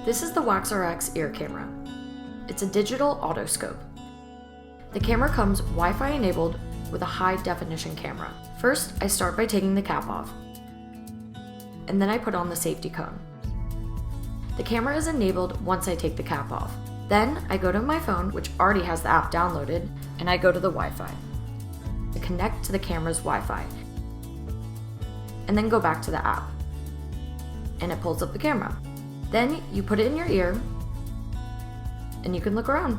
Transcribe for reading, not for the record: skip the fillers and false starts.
This is the WaxRx ear camera. It's a digital otoscope. The camera comes Wi-Fi enabled with a high definition camera. First, I start by taking the cap off, and then I put on the safety cone. The camera is enabled once I take the cap off. Then I go to my phone, which already has the app downloaded, and I go to the Wi-Fi. I connect to the camera's Wi-Fi, and then go back to the app, and it pulls up the camera. Then you put it in your ear, and you can look around.